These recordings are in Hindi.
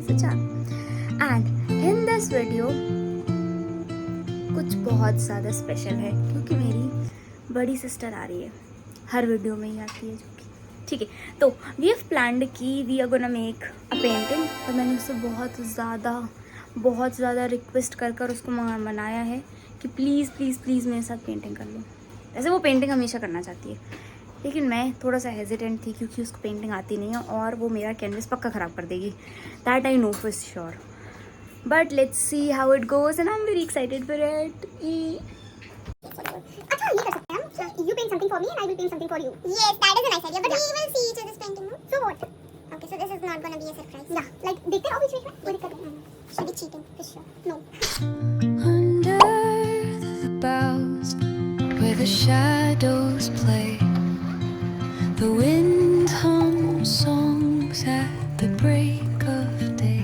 that's the charm. And in this video कुछ बहुत ज़्यादा स्पेशल है क्योंकि मेरी बड़ी सिस्टर आ रही है, हर वीडियो में ही आती है जो कि ठीक है। तो वी हैव प्लान्ड कि we are gonna make a painting, और मैंने उससे बहुत ज़्यादा रिक्वेस्ट कर उसको मनाया है कि प्लीज़ प्लीज़ प्लीज़ मेरे साथ पेंटिंग कर लो। वैसे वो पेंटिंग हमेशा करना चाहती है, लेकिन मैं थोड़ा सा हेजिटेंट थी क्योंकि उसको पेंटिंग आती नहीं है और वो मेरा कैनवस पक्का ख़राब कर देगी, that I know for sure. But let's see how it goes and I'm very excited for it. अच्छा ये कर सकते हैं हम, you paint something for me and I will paint something for you. Yes, that is a nice idea. But we will see each other's painting. So what? Okay, so this is not gonna be a surprise. Yeah, like देखते रहो बीच में, कोई दिक्कत नहीं है. Should be cheating for sure. No. Under the boughs where the shadows play, the wind hums songs at the break of day.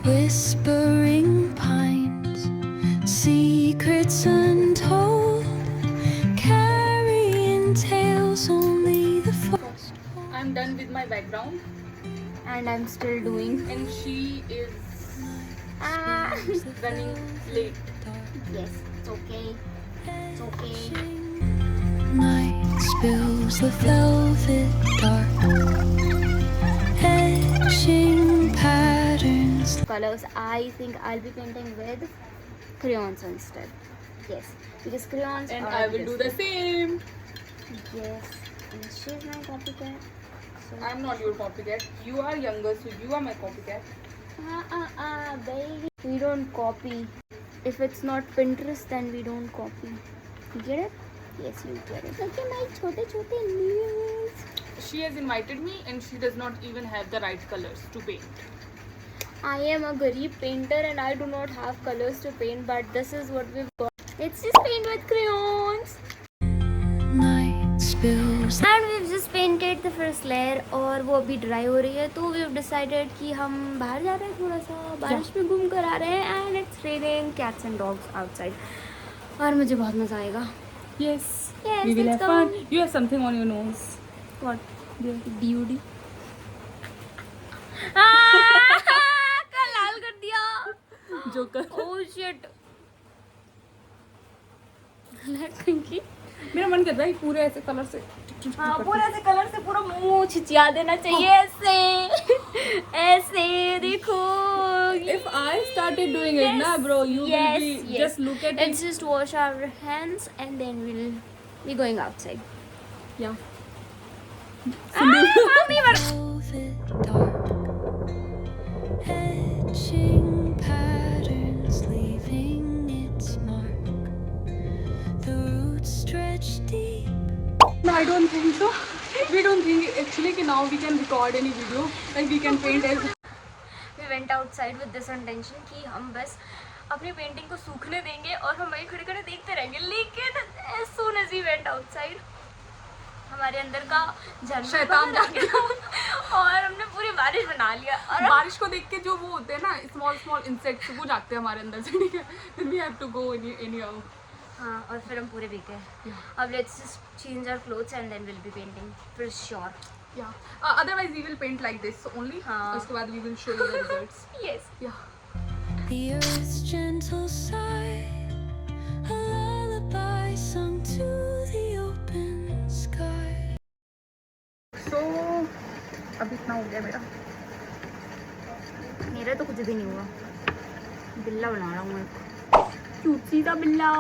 Whispering pines, secrets untold, carrying tales only the forest. I'm done with my background And I'm still doing. and she is running late. Yes, it's okay. It's okay. Night spills the velvet dark, etching patterns. Colors, I think I'll be painting with crayons instead. Yes, because crayons And are I will do the same. Yes, and she's my copycat. So I'm not your copycat. You are younger, so you are my copycat. baby. We don't copy. If it's not Pinterest, then we don't copy. You get it? Yes, you get it. Look at my छोटे nails. She has invited me and she does not even have the right colors to paint. I am a garib painter and I do not have colors to paint, but this is what we've got. Let's just paint with crayons. Night spills. And we've just painted the first layer और वो अभी ड्राई हो रही है, तो we've decided कि हम बाहर जा रहे हैं, थोड़ा सा बारिश में घूम कर आ रहे हैं, and it's raining cats and dogs outside. और मुझे बहुत मज़ा आएगा. Yes. Yes, We will let's have go. fun. You have something on your nose. What? There. DUD. कल लाल कर दिया. Joker. Oh shit. लड़की. मेरा मन कर रहा है पूरे ऐसे कलर से. हाँ, पूरा ऐसे कलर से पूरा मुंह छिचिया देना चाहिए ऐसे ऐसे देखो. If I started doing it, na bro, you will be just look at Let's it. just wash our hands and then we'll be going outside. Yeah. Mommy, Velvet dark, etching patterns, leaving its mark. The roots stretch deep. No, I don't think so. We don't think actually कि now we can record any video, like we can paint as. we went outside with this intention कि हम बस अपनी पेंटिंग को सूखने देंगे और हम वहीं खड़े खड़े देखते रहेंगे, लेकिन as soon as we went outside हमारे अंदर का जानवर शैतान बाहर आ गया और हमने पूरी बारिश बना लिया. और बारिश को देख के जो वो होते हैं ना स्मॉल इंसेक्ट्स, वो जाते हैं हमारे अंदर से, ठीक है. Then we have to go anyhow. हाँ, और फिर हम पूरे भीगे. अब let's just change our clothes and then we'll be painting for sure. Yeah. Otherwise we will paint like this only. हाँ. उसके बाद we will show you the results. Yes. Yeah. The earth's gentle sigh, a lullaby sung to the open sky. So अभी इतना हो गया मेरा. मेरा तो कुछ भी नहीं हुआ. बिल्ला बना रहा हूँ एक क्यूट सी सा बिल्ला.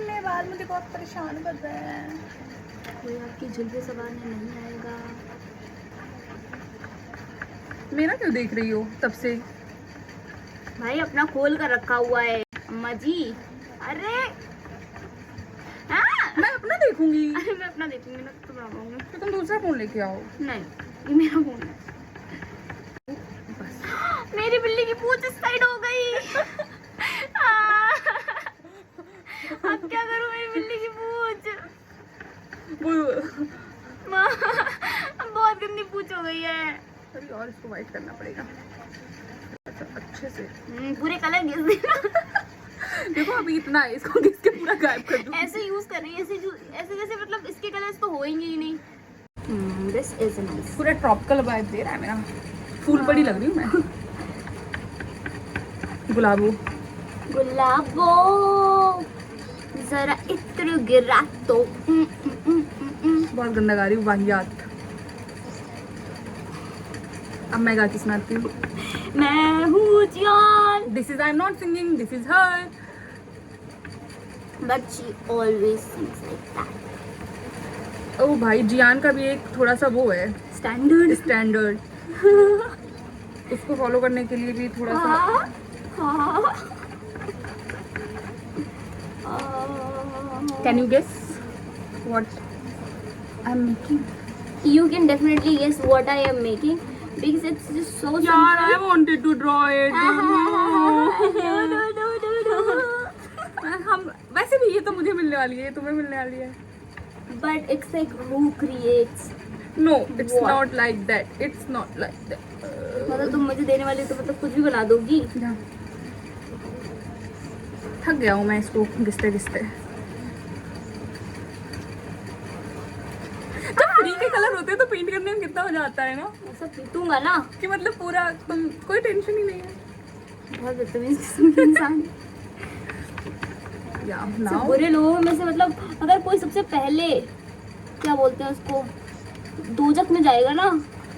मेरे बाल मुझे बहुत परेशान कर रहे हैं. कोई आपकी झुलवे सवारने नहीं आएगा. मेरा क्यों देख रही हो तब से? भाई अपना खोल कर रखा हुआ है अम्मा जी. अरे हाँ. मैं अपना देखूंगी. अरे मैं अपना देखूंगी ना तो बनाऊंगी. तो तुम दूसरा फोन लेके आओ. नहीं, ये मेरा फोन है. मेरी बिल्ली की पूंछ इस साइड हो गई. अब क्या करूं, मेरी बिल्ली की पूंछ बहुत गंदी पूंछ हो गई है. अरे और इसको वाइट करना पड़ेगा अच्छा अच्छे से. पूरे कलर घिस देना. देखो अभी इतना है, इसको घिस के पूरा गायब कर दूँ. ऐसे यूज कर रही है, ऐसे जैसे मतलब इसके कलर्स तो होएंगे ही नहीं. This is nice. पूरा ट्रॉपिकल वाइब दे रहा है मेरा. फूल पड़ी लग रही हूँ मैं. गुलाबो. गुलाबो जरा इत्र गिरा तो बहुत गंदा गा रही हूँ. वाहियात. अब मैं गा के सुनाती हूँ. मैं हूँ जान. This is I am not singing, this is her. But she always sings like that. ओ भाई, जियान का भी एक थोड़ा सा वो है स्टैंडर्ड. स्टैंडर्ड. उसको फॉलो करने के लिए भी थोड़ा सा. Can you guess what I am making? You can definitely guess what I am making because it's just so यार, simple. I wanted to draw it. No. हम वैसे भी ये तो मुझे मिलने वाली है, ये तुम्हें मिलने वाली है. But it's like who creates. No, it's What? not like that. It's not like that. मतलब तुम मुझे देने वाली हो तो मतलब कुछ भी बना दोगी. जा. थक गया हूँ मैं इसको घिसते घिसते. जब फ्री के कलर होते हैं तो पेंट करने में कितना मजा आता है ना, ऐसा पीटूंगा ना. कि मतलब पूरा तुम कोई टेंशन ही नहीं है. बहुत बदतमीज किस्म के इंसान. या सब नाउ बुरे लोगों में से मतलब अगर कोई सबसे पहले क्या बोलते हैं उसको दोजख में जाएगा ना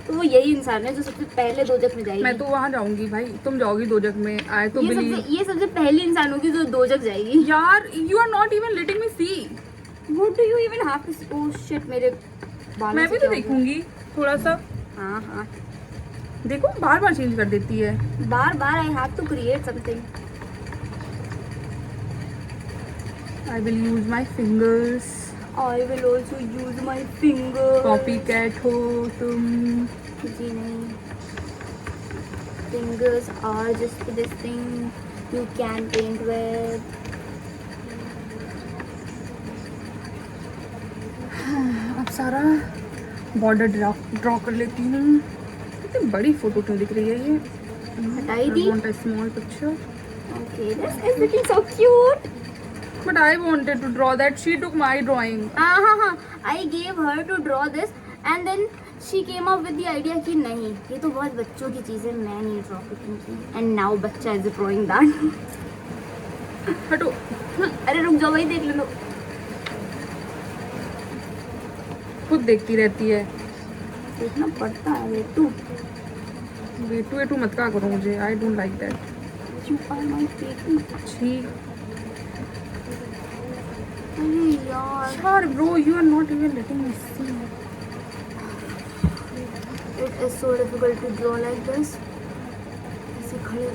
तो वो यही इंसान है जो सबसे पहले दोजख में जाएगी. मैं तो वहाँ जाऊंगी भाई, तुम जाओगी दोजख में. आए तो बिलीव. ये सबसे पहली इंसान होगी जो दोजख जाएगी. यार, you are not even letting me see. What do you even have to? Oh shit, मेरे बालों मैं से भी क्या तो हो गया? देखूंगी थोड़ा सा. हाँ. देखो, बार बार चेंज कर देती है. बार I have to create something. I will use my fingers. I will also use my finger. Copy cat हो तुम. जी नहीं. Fingers are just this thing you can paint with. अब सारा बॉर्डर ड्रॉ कर लेती हूँ. इतनी बड़ी फोटो क्यों दिख रही है ये? हटाई दी. I want a small picture. Okay, this is looking so cute. But I wanted to draw that. She took my drawing. हाँ. I gave her to draw this and then she came up with the idea कि नहीं ये तो बहुत बच्चों की चीज़ है, मैं नहीं ड्रॉ करूँगी. And now बच्चा is drawing that. हटो. अरे रुक जाओ भाई, देख लो. खुद देखती रहती है. देखना पड़ता है बेटू. वेटू मत क्या करो मुझे. I don't like that. You are my baby. ठीक. अरे यार. यार bro, you are not even letting me see. It is so difficult to draw like this. ऐसे खड़े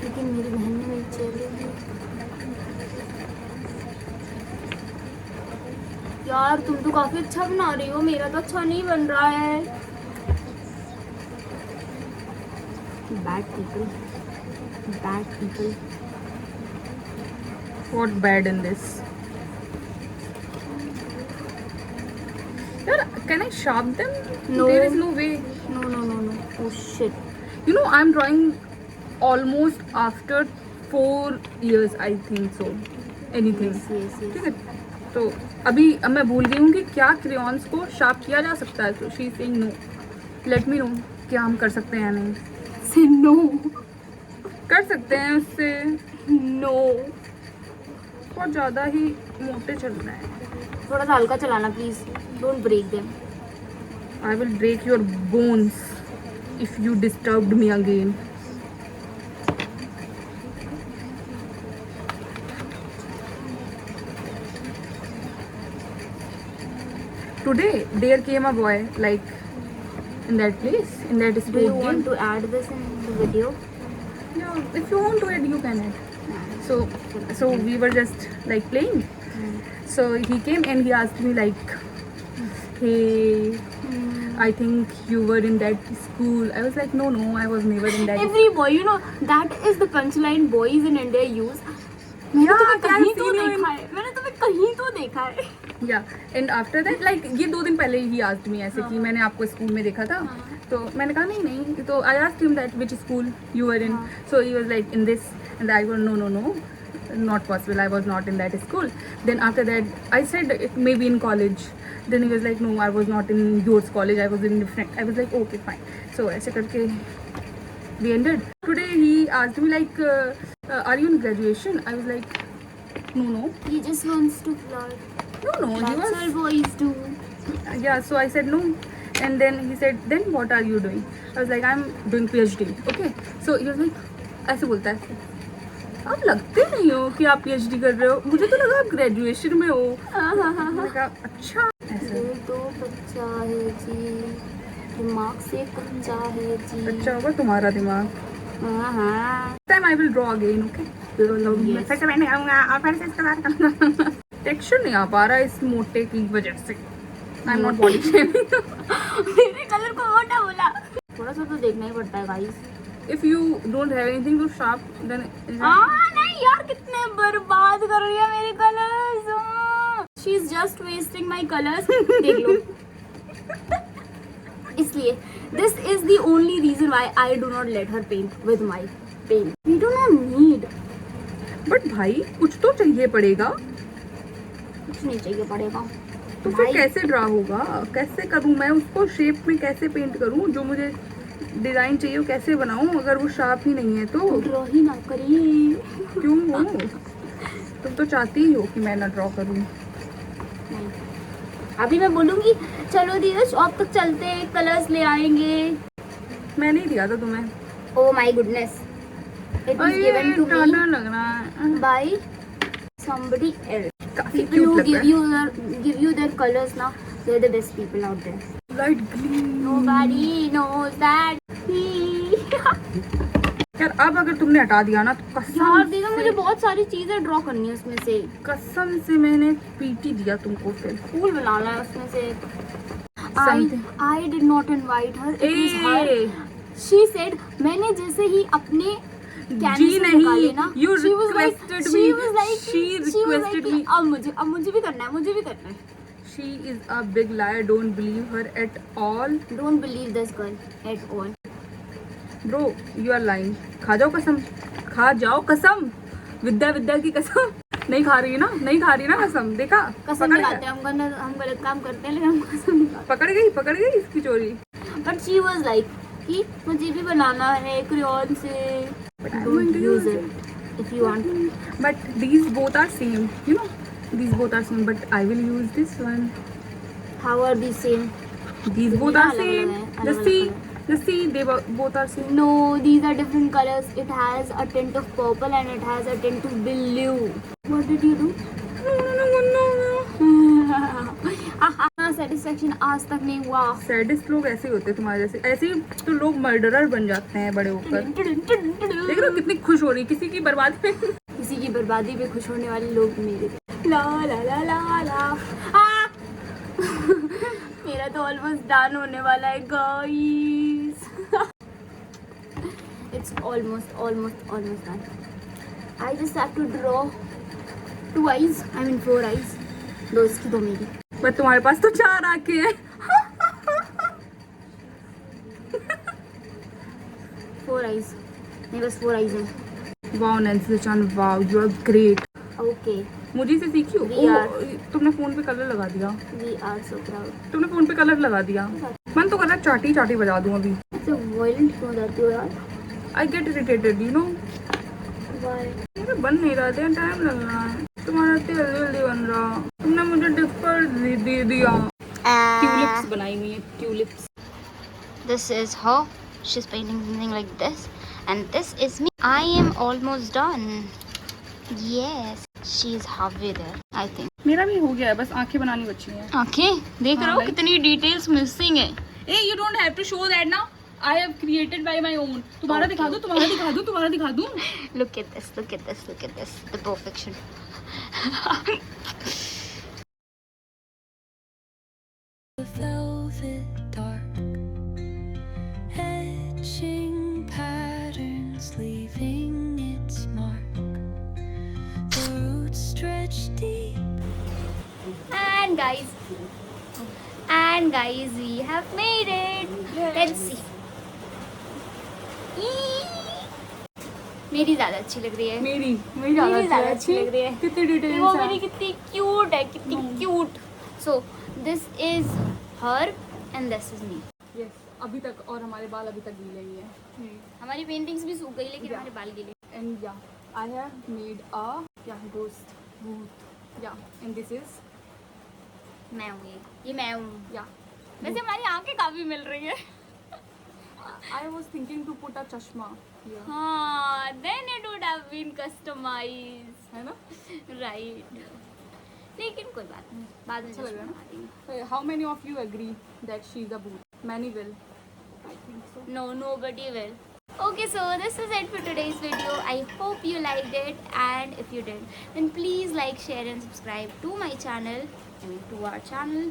लेकिन मेरी बहन ने मेरी चेयर ले ली. यार तुम तो काफी अच्छा बना रही हो, मेरा तो अच्छा नहीं बन रहा है. Bad people. What bad in this? Yaar, can I sharp them? No. There is no way. No. Oh shit. You know, I'm drawing almost after 4 years, I think so. Anything. Yes. ठीक है. तो अभी अब मैं भूल गई हूँ कि क्या क्रेयॉन्स को शार्प किया जा सकता है. तो she saying no. Let me know क्या हम कर सकते हैं या नहीं. Say no. कर सकते हैं उससे. No. बहुत ज़्यादा ही मोटे चल रहा है. थोड़ा सा हल्का चलाना please. Don't break them. I will break your bones if you disturbed me again. Today there came a boy like in that place, in that Do sport you game. want to add this in the video? Yeah, if you want to add, you can add. So we were just like playing. So he came and he asked me like, hey, I think you were in that school. I was like, no, I was never in that. Every boy, you know, that is the punchline boys in India use. मैंने Yeah, तुम्हें I've कहीं तो seen you in- देखा है. मैंने तुम्हें कहीं तो देखा है. Yeah, and after that, like ये 2 दिन पहले ही asked me ऐसे कि मैंने आपको स्कूल में देखा था. तो मैंने कहा नहीं. तो I asked him that which school you were in. So he was like in this, and I go no. not possible. I was not in that school. Then after that, I said it may be in college. Then he was like, no, I was not in yours college. I was in different. I was like, okay, fine. So ऐसे करके we ended. Today he asked me like, are you in graduation? I was like, no. He just wants to flirt. No. He That's was. all boys do. Yeah, so I said no. And then he said, then what are you doing? I was like, I'm doing PhD. Okay. So he was like, ऐसे बोलता है, आप लगते नहीं हो कि आप PhD कर रहे हो, मुझे तो लगा आप ग्रेजुएशन में हो. मैंने कहा अच्छा ऐसे. दिल तो कच्चा है जी, दिमाग से कच्चा है जी. अच्छा होगा तुम्हारा दिमाग. हाँ. Time I will draw again. Okay. Yes. फिर से मैंने आऊँगा और फिर से इसके बाद करूँगा. टेक्सचर नहीं आ पा रहा इस मोटे की वजह से. आई एम नॉट बॉडी शेमिंग. मेरे कलर को मोटा बोला. थोड़ा सा तो देखना ही पड़ता है guys. If you don't have anything to sharp then. नहीं यार, कितने बर्बाद कर रही है मेरे colours. She is just wasting my colours. देख लो. इसलिए this is the only reason why I do not let her paint with my paint. We do not need. But भाई कुछ तो चाहिए पड़ेगा. कुछ नहीं चाहिए पड़ेगा. तो फिर कैसे ड्रा होगा, कैसे करूँ मैं उसको, शेप में कैसे पेंट करूँ, जो मुझे डिजाइन चाहिए वो कैसे बनाऊँ अगर वो शार्प ही नहीं है तो. ड्रॉ ही ना करिए. क्यों हो, तुम तो चाहती ही हो कि मैं ना ड्रॉ करूँ. अभी मैं बोलूंगी चलो दीदी शॉप तक चलते हैं, कलर्स ले आएंगे. मैं नहीं दिया था तुम्हें. Oh my goodness. It was given to Tata me लग रहा है. by somebody else. काफी People क्यूट who लग रहा give you their colors now, they're the best people out there. है. Light green. Nobody knows that. यार अब अगर तुमने हटा दिया ना तो यार कसम देखो, से, मुझे बहुत सारी चीजें ड्रॉ करनी है उसमें से. कसम से मैंने पीट ही दिया तुमको फिर. फूल बनाना है उसमें से. Something. I did not invite her. It was her. A She said मैंने जैसे ही अपने जी कैनवस नहीं, निकाले ना, you she was like, requested she me. was like, She she was like, requested me. अब मुझे भी करना है, मुझे भी करना है. She is a big liar. Don't believe her at all. Don't believe this girl at all. Bro, you are lying. खा जाओ कसम. खा जाओ कसम. विद्या की कसम. नहीं खा रही ना कसम. देखा कसम पकड़ लगाते हैं हम गलत काम करते हैं, लेकिन हम कसम नहीं खाते. पकड़ गई इसकी चोरी. But she was like कि मुझे भी बनाना है क्रेयॉन से. But I'm Don't going to use use it if you want. But these both are same. You know, these both are same. But I will use this one. How are these same? These both are अलग-अलग same. हैं, The अलग-अलग see, हैं. the see, they both are same. No, these are different colors. It has a tint of purple and it has a tint of blue. What did you do? No. Satisfaction आज तक नहीं हुआ. सैडिस्ट लोग ऐसे ही होते हैं तुम्हारे जैसे. ऐसे ही तो लोग मर्डरर बन जाते हैं बड़े होकर. देख रहे हो कितनी खुश हो रही किसी की बर्बादी पे. किसी की बर्बादी पे खुश होने वाले लोग मेरे. ला ला ला ला ला. आ! मेरा तो ऑलमोस्ट डन होने वाला है guys. It's almost done. I just have to draw 2 eyes. I mean 4 eyes. 2 इसकी 2 मेरी. बट तुम्हारे पास तो 4 आंखें हैं. 4 eyes. मेरे पास 4 eyes हैं. Wow Nancy Chan, wow you are great. Okay. मुझी से सीखी हो. We are. तुमने फोन पे कलर लगा दिया. We are so proud. तुमने फोन पे कलर लगा दिया. मन तो कर रहा है चाटी बजा दूं अभी. तो वायलेंट क्यों हो जाती हो यार? I get irritated you know. Why? मेरा बन नहीं रहा था, टाइम लग रहा है. तुम्हारा तेल जल्दी बन रहा. तुमने मुझे डिफर दे दिया. ट्यूलिप्स बनाई हुई है. Tulips. This is her. She's painting something like this, and this is me. I am almost done. Yes, she's halfway there. I think. मेरा भी हो गया है, बस आंखें बनानी बची हैं. आंखें देख हाँ, रहे हो like- कितनी डिटेल्स मिसिंग है. Hey, you don't have to show that now. I have created by my own. तुम्हारा Okay. दिखा दूं. Look at this. The perfection. The velvet dark, etching patterns, leaving its mark. The roots stretch deep. And guys, we have made it. Let's see. मेरी ज़्यादा अच्छी लग रही है। मेरी मेरी ज़्यादा अच्छी लग रही है। कितनी डिटेल्स वो है। मेरी कितनी क्यूट है, कितनी cute. So this is her and this is me. Yes, अभी तक, और हमारे बाल अभी तक गीले ही हैं। हमारी पेंटिंग्स भी सूख गई लेकिन Yeah. हमारे बाल गीले। And yeah, I have made a ghost booth. Yeah, and this is मैं हूँ ये मैं हूँ। yeah. वैसे हमारी आंखें काफ़ी मिल रही है। I was thinking to put a chashma here. हाँ, then it would have been customized, है ना? right? लेकिन कोई बात नहीं, बाद में अच्छा लग चश्मा रहा है ना? लगा देंगे। So, how many of you agree that she is a booth? Many will. I think so. No, nobody will. Okay, so this is it for today's video. I hope you liked it, and if you did, then please like, share, and subscribe to my channel, to our channel,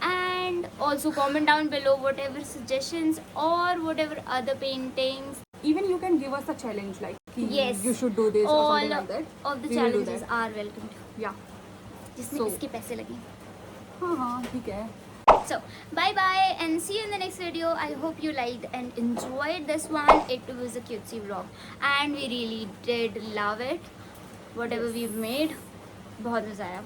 and also comment down below whatever suggestions or whatever other paintings. Even you can give us a challenge like कि Yes. you should do this or All something like that. of the We will do challenges that. are welcome to, Yeah. जिसमें So- इसके पैसे लगे. हाँ ठीक है. So bye bye and see you in the next video. I hope you liked and enjoyed this one. It was a cutesy vlog and we really did love it. Whatever we've made, बहुत मजा आया.